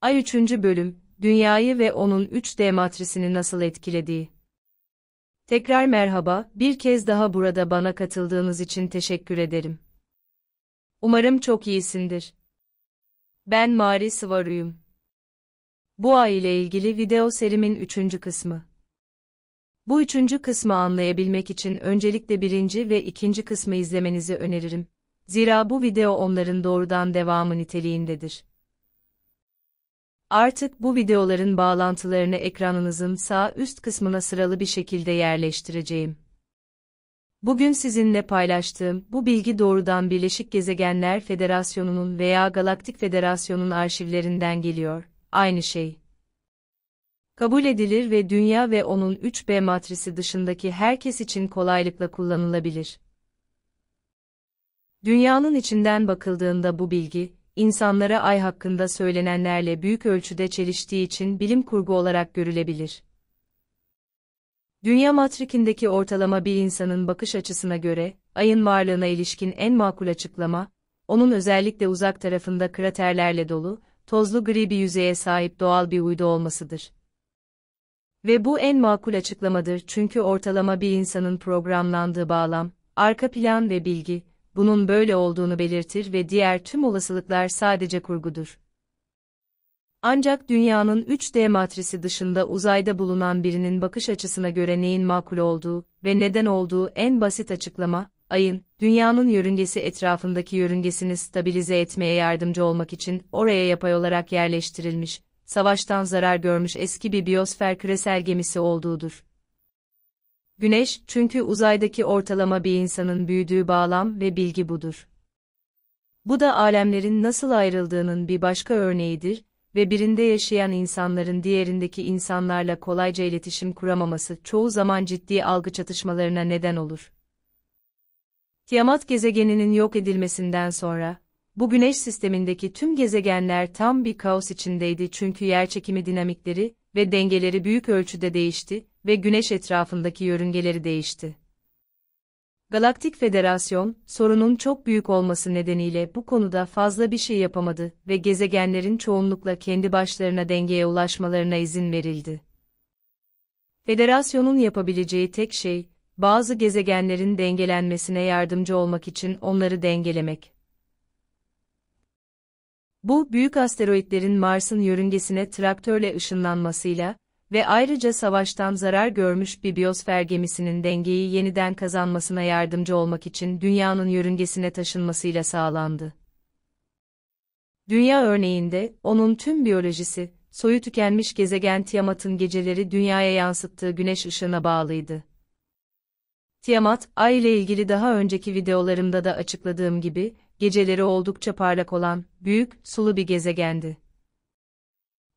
Ay 3. Bölüm, Dünyayı ve onun 3D matrisini nasıl etkilediği. Tekrar merhaba, bir kez daha burada bana katıldığınız için teşekkür ederim. Umarım çok iyisindir. Ben Mari Svaruyum. Bu ay ile ilgili video serimin 3. kısmı. Bu 3. kısmı anlayabilmek için öncelikle 1. ve 2. kısmı izlemenizi öneririm. Zira bu video onların doğrudan devamı niteliğindedir. Artık bu videoların bağlantılarını ekranınızın sağ üst kısmına sıralı bir şekilde yerleştireceğim. Bugün sizinle paylaştığım bu bilgi doğrudan Birleşik Gezegenler Federasyonu'nun veya Galaktik Federasyon'un arşivlerinden geliyor. Aynı şey kabul edilir ve Dünya ve onun 3B matrisi dışındaki herkes için kolaylıkla kullanılabilir. Dünyanın içinden bakıldığında bu bilgi, İnsanlara Ay hakkında söylenenlerle büyük ölçüde çeliştiği için bilim kurgu olarak görülebilir. Dünya matrikindeki ortalama bir insanın bakış açısına göre, Ay'ın varlığına ilişkin en makul açıklama, onun özellikle uzak tarafında kraterlerle dolu, tozlu gri bir yüzeye sahip doğal bir uydu olmasıdır. Ve bu en makul açıklamadır çünkü ortalama bir insanın programlandığı bağlam, arka plan ve bilgi, bunun böyle olduğunu belirtir ve diğer tüm olasılıklar sadece kurgudur. Ancak dünyanın 3D matrisi dışında uzayda bulunan birinin bakış açısına göre neyin makul olduğu ve neden olduğu en basit açıklama, Ay'ın, dünyanın yörüngesi etrafındaki yörüngesini stabilize etmeye yardımcı olmak için oraya yapay olarak yerleştirilmiş, savaştan zarar görmüş eski bir biyosfer küresel gemisi olduğudur. Güneş, çünkü uzaydaki ortalama bir insanın büyüdüğü bağlam ve bilgi budur. Bu da alemlerin nasıl ayrıldığının bir başka örneğidir ve birinde yaşayan insanların diğerindeki insanlarla kolayca iletişim kuramaması çoğu zaman ciddi algı çatışmalarına neden olur. Tiamat gezegeninin yok edilmesinden sonra, bu Güneş sistemindeki tüm gezegenler tam bir kaos içindeydi çünkü yerçekimi dinamikleri ve dengeleri büyük ölçüde değişti ve Güneş etrafındaki yörüngeleri değişti. Galaktik Federasyon, sorunun çok büyük olması nedeniyle bu konuda fazla bir şey yapamadı ve gezegenlerin çoğunlukla kendi başlarına dengeye ulaşmalarına izin verildi. Federasyonun yapabileceği tek şey, bazı gezegenlerin dengelenmesine yardımcı olmak için onları dengelemek. Bu, büyük asteroitlerin Mars'ın yörüngesine traktörle ışınlanmasıyla ve ayrıca savaştan zarar görmüş bir biyosfer gemisinin dengeyi yeniden kazanmasına yardımcı olmak için Dünya'nın yörüngesine taşınmasıyla sağlandı. Dünya örneğinde, onun tüm biyolojisi, soyu tükenmiş gezegen Tiamat'ın geceleri Dünya'ya yansıttığı güneş ışığına bağlıydı. Tiamat, Ay ile ilgili daha önceki videolarımda da açıkladığım gibi, geceleri oldukça parlak olan, büyük, sulu bir gezegendi.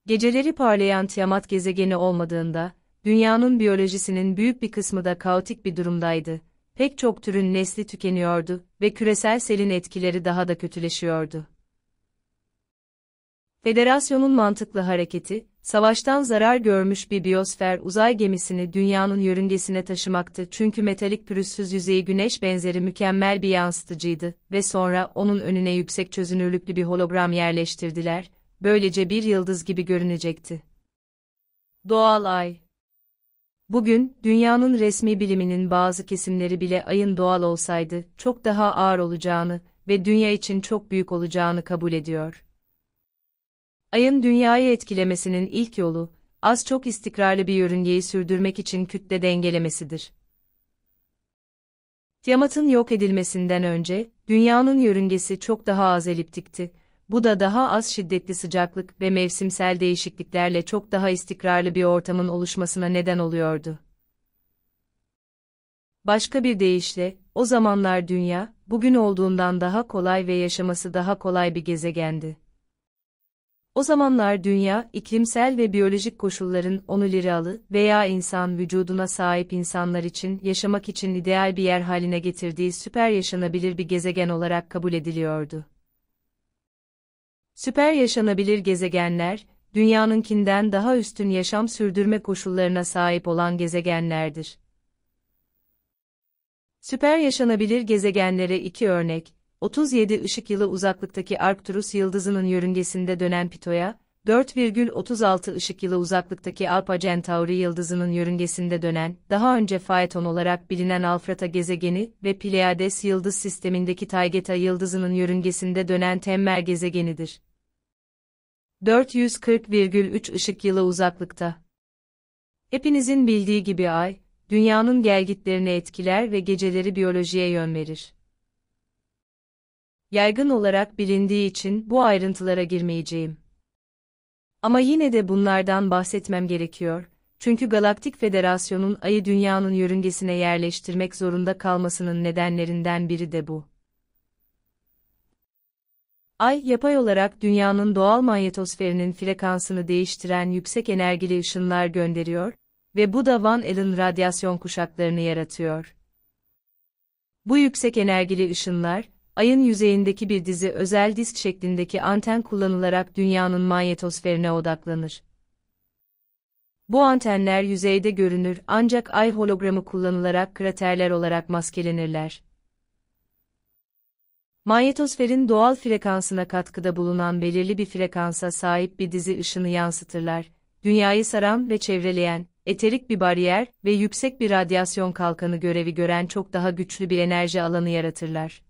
Geceleri parlayan Tiamat gezegeni olmadığında, dünyanın biyolojisinin büyük bir kısmı da kaotik bir durumdaydı. Pek çok türün nesli tükeniyordu ve küresel selin etkileri daha da kötüleşiyordu. Federasyonun mantıklı hareketi, savaştan zarar görmüş bir biyosfer uzay gemisini dünyanın yörüngesine taşımaktı çünkü metalik pürüzsüz yüzeyi güneş benzeri mükemmel bir yansıtıcıydı ve sonra onun önüne yüksek çözünürlüklü bir hologram yerleştirdiler, böylece bir yıldız gibi görünecekti. Doğal Ay. Bugün, dünyanın resmi biliminin bazı kesimleri bile Ay'ın doğal olsaydı çok daha ağır olacağını ve Dünya için çok büyük olacağını kabul ediyor. Ay'ın Dünya'yı etkilemesinin ilk yolu, az çok istikrarlı bir yörüngeyi sürdürmek için kütle dengelemesidir. Tiamat'ın yok edilmesinden önce, Dünya'nın yörüngesi çok daha az eliptikti, bu da daha az şiddetli sıcaklık ve mevsimsel değişikliklerle çok daha istikrarlı bir ortamın oluşmasına neden oluyordu. Başka bir deyişle, o zamanlar Dünya, bugün olduğundan daha kolay ve yaşaması daha kolay bir gezegendi. O zamanlar Dünya, iklimsel ve biyolojik koşulların onurlu veya insan vücuduna sahip insanlar için yaşamak için ideal bir yer haline getirdiği süper yaşanabilir bir gezegen olarak kabul ediliyordu. Süper yaşanabilir gezegenler, Dünya'nınkinden daha üstün yaşam sürdürme koşullarına sahip olan gezegenlerdir. Süper yaşanabilir gezegenlere iki örnek, 37 ışık yılı uzaklıktaki Arcturus yıldızının yörüngesinde dönen Pito'ya 4,36 ışık yılı uzaklıktaki Alpha Centauri yıldızının yörüngesinde dönen, daha önce Phaeton olarak bilinen Alfrata gezegeni ve Pleiades yıldız sistemindeki Taygeta yıldızının yörüngesinde dönen Temmer gezegenidir. 440,3 ışık yılı uzaklıkta. Hepinizin bildiği gibi Ay, Dünya'nın gelgitlerini etkiler ve geceleri biyolojiye yön verir. Yaygın olarak bilindiği için bu ayrıntılara girmeyeceğim. Ama yine de bunlardan bahsetmem gerekiyor, çünkü Galaktik Federasyon'un Ay'ı Dünya'nın yörüngesine yerleştirmek zorunda kalmasının nedenlerinden biri de bu. Ay, yapay olarak Dünya'nın doğal manyetosferinin frekansını değiştiren yüksek enerjili ışınlar gönderiyor ve bu da Van Allen radyasyon kuşaklarını yaratıyor. Bu yüksek enerjili ışınlar, Ay'ın yüzeyindeki bir dizi özel disk şeklindeki anten kullanılarak Dünya'nın manyetosferine odaklanır. Bu antenler yüzeyde görünür ancak Ay hologramı kullanılarak kraterler olarak maskelenirler. Manyetosferin doğal frekansına katkıda bulunan belirli bir frekansa sahip bir dizi ışını yansıtırlar, Dünya'yı saran ve çevreleyen, eterik bir bariyer ve yüksek bir radyasyon kalkanı görevi gören çok daha güçlü bir enerji alanı yaratırlar.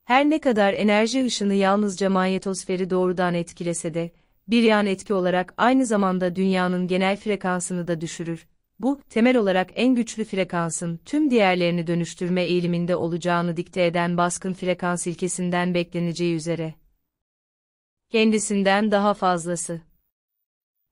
Her ne kadar enerji ışını yalnızca manyetosferi doğrudan etkilese de, bir yan etki olarak aynı zamanda Dünya'nın genel frekansını da düşürür. Bu, temel olarak en güçlü frekansın tüm diğerlerini dönüştürme eğiliminde olacağını dikte eden baskın frekans ilkesinden bekleneceği üzere. Kendisinden daha fazlası.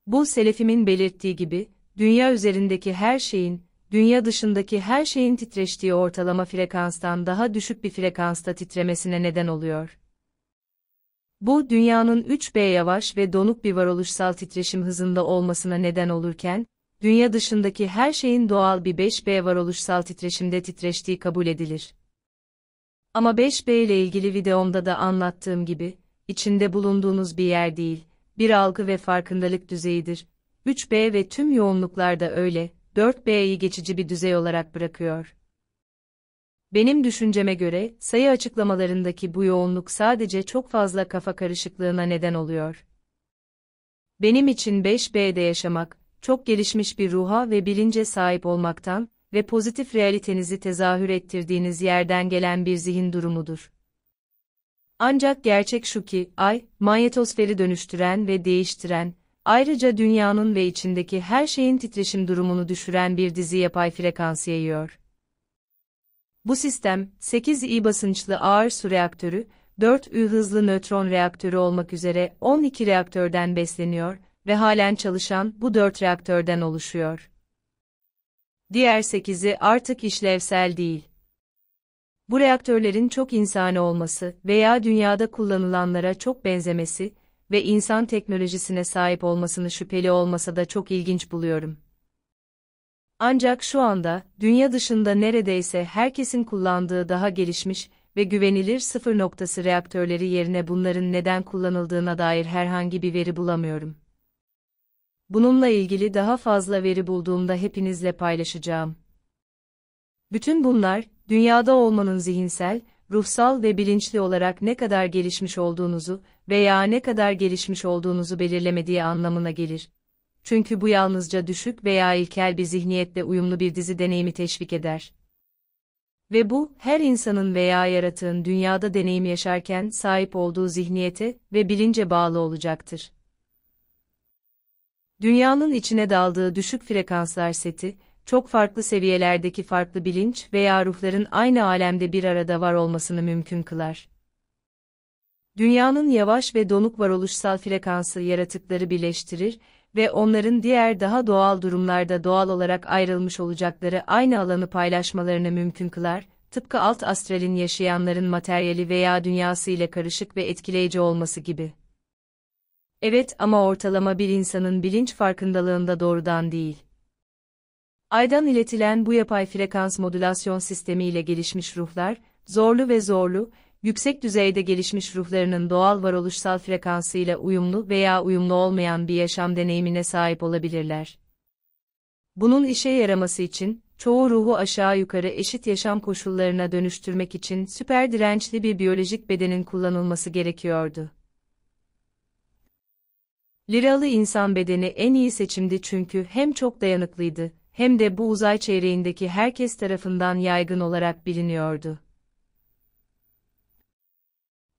Bu Selefimin belirttiği gibi, Dünya üzerindeki her şeyin, Dünya dışındaki her şeyin titreştiği ortalama frekanstan daha düşük bir frekansta titremesine neden oluyor. Bu, Dünya'nın 3B yavaş ve donuk bir varoluşsal titreşim hızında olmasına neden olurken, Dünya dışındaki her şeyin doğal bir 5B varoluşsal titreşimde titreştiği kabul edilir. Ama 5B ile ilgili videomda da anlattığım gibi, içinde bulunduğunuz bir yer değil, bir algı ve farkındalık düzeyidir. 3B ve tüm yoğunluklar da öyle, 4B'yi geçici bir düzey olarak bırakıyor. Benim düşünceme göre, sayı açıklamalarındaki bu yoğunluk sadece çok fazla kafa karışıklığına neden oluyor. Benim için 5B'de yaşamak, çok gelişmiş bir ruha ve bilince sahip olmaktan ve pozitif realitenizi tezahür ettirdiğiniz yerden gelen bir zihin durumudur. Ancak gerçek şu ki, Ay, manyetosferi dönüştüren ve değiştiren, ayrıca Dünya'nın ve içindeki her şeyin titreşim durumunu düşüren bir dizi yapay frekans yayıyor. Bu sistem, 8I basınçlı ağır su reaktörü, 4Ü hızlı nötron reaktörü olmak üzere 12 reaktörden besleniyor ve halen çalışan bu 4 reaktörden oluşuyor. Diğer 8'i artık işlevsel değil. Bu reaktörlerin çok insani olması veya dünyada kullanılanlara çok benzemesi ve insan teknolojisine sahip olmasını şüpheli olmasa da çok ilginç buluyorum. Ancak şu anda, dünya dışında neredeyse herkesin kullandığı daha gelişmiş ve güvenilir sıfır noktası reaktörleri yerine bunların neden kullanıldığına dair herhangi bir veri bulamıyorum. Bununla ilgili daha fazla veri bulduğumda hepinizle paylaşacağım. Bütün bunlar, dünyada olmanın zihinsel, ruhsal ve bilinçli olarak ne kadar gelişmiş olduğunuzu veya ne kadar gelişmiş olduğunuzu belirlemediği anlamına gelir. Çünkü bu yalnızca düşük veya ilkel bir zihniyetle uyumlu bir dizi deneyimi teşvik eder. Ve bu, her insanın veya yaratığın dünyada deneyim yaşarken sahip olduğu zihniyete ve bilince bağlı olacaktır. Dünyanın içine daldığı düşük frekanslar seti, çok farklı seviyelerdeki farklı bilinç veya ruhların aynı alemde bir arada var olmasını mümkün kılar. Dünyanın yavaş ve donuk varoluşsal frekansı yaratıkları birleştirir ve onların diğer daha doğal durumlarda doğal olarak ayrılmış olacakları aynı alanı paylaşmalarını mümkün kılar, tıpkı alt astralin yaşayanların materyali veya dünyası ile karışık ve etkileyici olması gibi. Evet, ama ortalama bir insanın bilinç farkındalığında doğrudan değil. Aydan iletilen bu yapay frekans modülasyon sistemiyle gelişmiş ruhlar, zorlu, yüksek düzeyde gelişmiş ruhlarının doğal varoluşsal frekansıyla uyumlu veya uyumlu olmayan bir yaşam deneyimine sahip olabilirler. Bunun işe yaraması için, çoğu ruhu aşağı yukarı eşit yaşam koşullarına dönüştürmek için süper dirençli bir biyolojik bedenin kullanılması gerekiyordu. Liralı insan bedeni en iyi seçimdi çünkü hem çok dayanıklıydı, hem de bu uzay çeyreğindeki herkes tarafından yaygın olarak biliniyordu.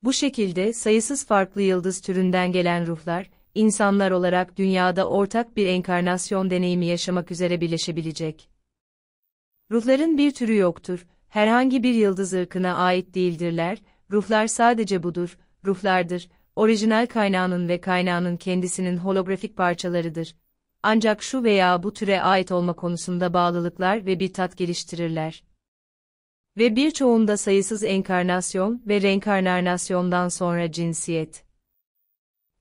Bu şekilde sayısız farklı yıldız türünden gelen ruhlar, insanlar olarak dünyada ortak bir enkarnasyon deneyimi yaşamak üzere birleşebilecek. Ruhların bir türü yoktur, herhangi bir yıldız ırkına ait değildirler, ruhlar sadece budur, ruhlardır, orijinal kaynağının ve kaynağının kendisinin holografik parçalarıdır. Ancak şu veya bu türe ait olma konusunda bağlılıklar ve bir tat geliştirirler. Ve birçoğunda sayısız enkarnasyon ve reenkarnasyondan sonra cinsiyet.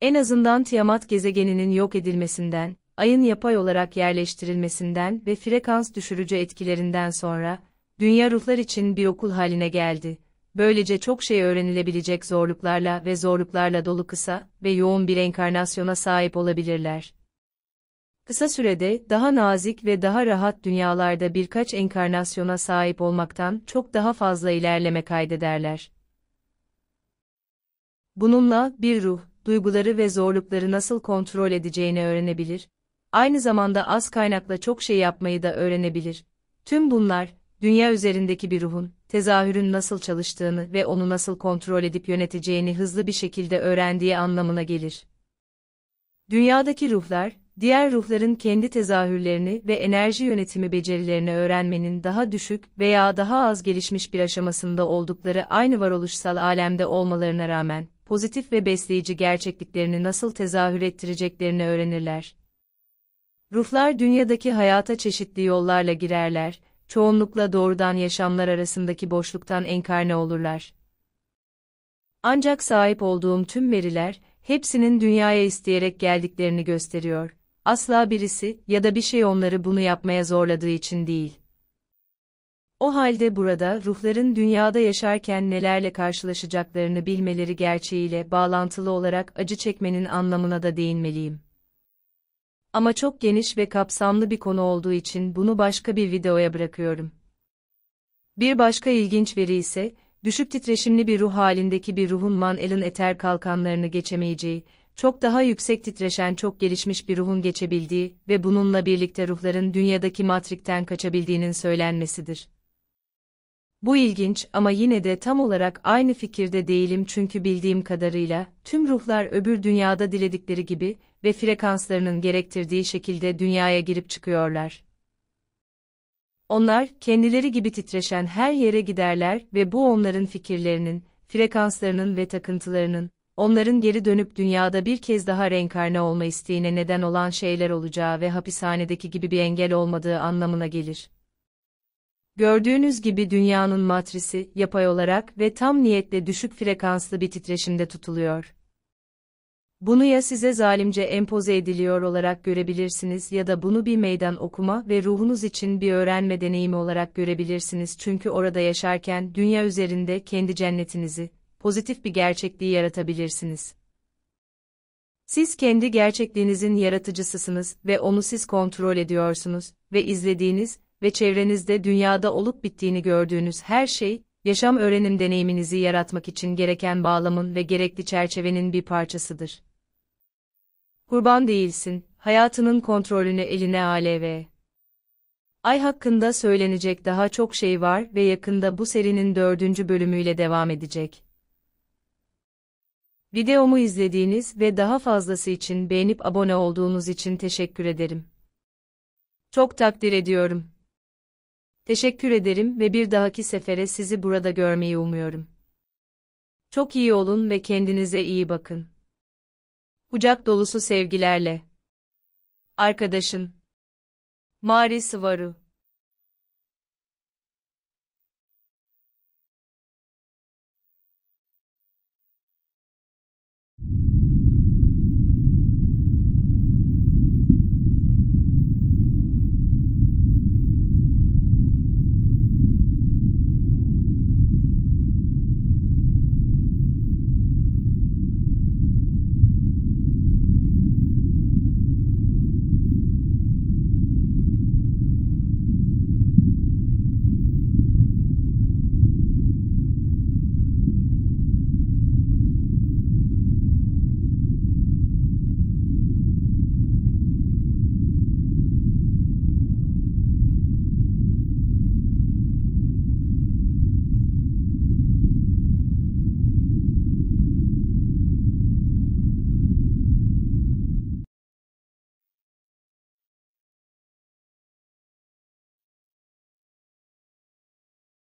En azından Tiamat gezegeninin yok edilmesinden, Ay'ın yapay olarak yerleştirilmesinden ve frekans düşürücü etkilerinden sonra, dünya ruhlar için bir okul haline geldi. Böylece çok şey öğrenilebilecek zorluklarla dolu kısa ve yoğun bir enkarnasyona sahip olabilirler. Kısa sürede daha nazik ve daha rahat dünyalarda birkaç enkarnasyona sahip olmaktan çok daha fazla ilerleme kaydederler. Bununla bir ruh, duyguları ve zorlukları nasıl kontrol edeceğini öğrenebilir, aynı zamanda az kaynakla çok şey yapmayı da öğrenebilir. Tüm bunlar, dünya üzerindeki bir ruhun, tezahürün nasıl çalıştığını ve onu nasıl kontrol edip yöneteceğini hızlı bir şekilde öğrendiği anlamına gelir. Dünyadaki ruhlar, diğer ruhların kendi tezahürlerini ve enerji yönetimi becerilerini öğrenmenin daha düşük veya daha az gelişmiş bir aşamasında oldukları aynı varoluşsal alemde olmalarına rağmen, pozitif ve besleyici gerçekliklerini nasıl tezahür ettireceklerini öğrenirler. Ruhlar dünyadaki hayata çeşitli yollarla girerler, çoğunlukla doğrudan yaşamlar arasındaki boşluktan enkarne olurlar. Ancak sahip olduğum tüm veriler, hepsinin dünyaya isteyerek geldiklerini gösteriyor. Asla birisi ya da bir şey onları bunu yapmaya zorladığı için değil. O halde burada ruhların dünyada yaşarken nelerle karşılaşacaklarını bilmeleri gerçeğiyle bağlantılı olarak acı çekmenin anlamına da değinmeliyim. Ama çok geniş ve kapsamlı bir konu olduğu için bunu başka bir videoya bırakıyorum. Bir başka ilginç veri ise, düşük titreşimli bir ruh halindeki bir ruhun Man'el'in eter kalkanlarını geçemeyeceği, çok daha yüksek titreşen çok gelişmiş bir ruhun geçebildiği ve bununla birlikte ruhların dünyadaki matrikten kaçabildiğinin söylenmesidir. Bu ilginç ama yine de tam olarak aynı fikirde değilim çünkü bildiğim kadarıyla, tüm ruhlar öbür dünyada diledikleri gibi ve frekanslarının gerektirdiği şekilde dünyaya girip çıkıyorlar. Onlar, kendileri gibi titreşen her yere giderler ve bu onların fikirlerinin, frekanslarının ve takıntılarının, onların geri dönüp dünyada bir kez daha reenkarne olma isteğine neden olan şeyler olacağı ve hapishanedeki gibi bir engel olmadığı anlamına gelir. Gördüğünüz gibi dünyanın matrisi, yapay olarak ve tam niyetle düşük frekanslı bir titreşimde tutuluyor. Bunu ya size zalimce empoze ediliyor olarak görebilirsiniz ya da bunu bir meydan okuma ve ruhunuz için bir öğrenme deneyimi olarak görebilirsiniz çünkü orada yaşarken dünya üzerinde kendi cennetinizi, pozitif bir gerçekliği yaratabilirsiniz. Siz kendi gerçekliğinizin yaratıcısısınız ve onu siz kontrol ediyorsunuz ve izlediğiniz ve çevrenizde dünyada olup bittiğini gördüğünüz her şey, yaşam öğrenim deneyiminizi yaratmak için gereken bağlamın ve gerekli çerçevenin bir parçasıdır. Kurban değilsin, hayatının kontrolünü eline al ve Ay hakkında söylenecek daha çok şey var ve yakında bu serinin 4. bölümüyle devam edecek. Videomu izlediğiniz ve daha fazlası için beğenip abone olduğunuz için teşekkür ederim. Çok takdir ediyorum. Teşekkür ederim ve bir dahaki sefere sizi burada görmeyi umuyorum. Çok iyi olun ve kendinize iyi bakın. Kucak dolusu sevgilerle. Arkadaşın. Mari Sıvaru.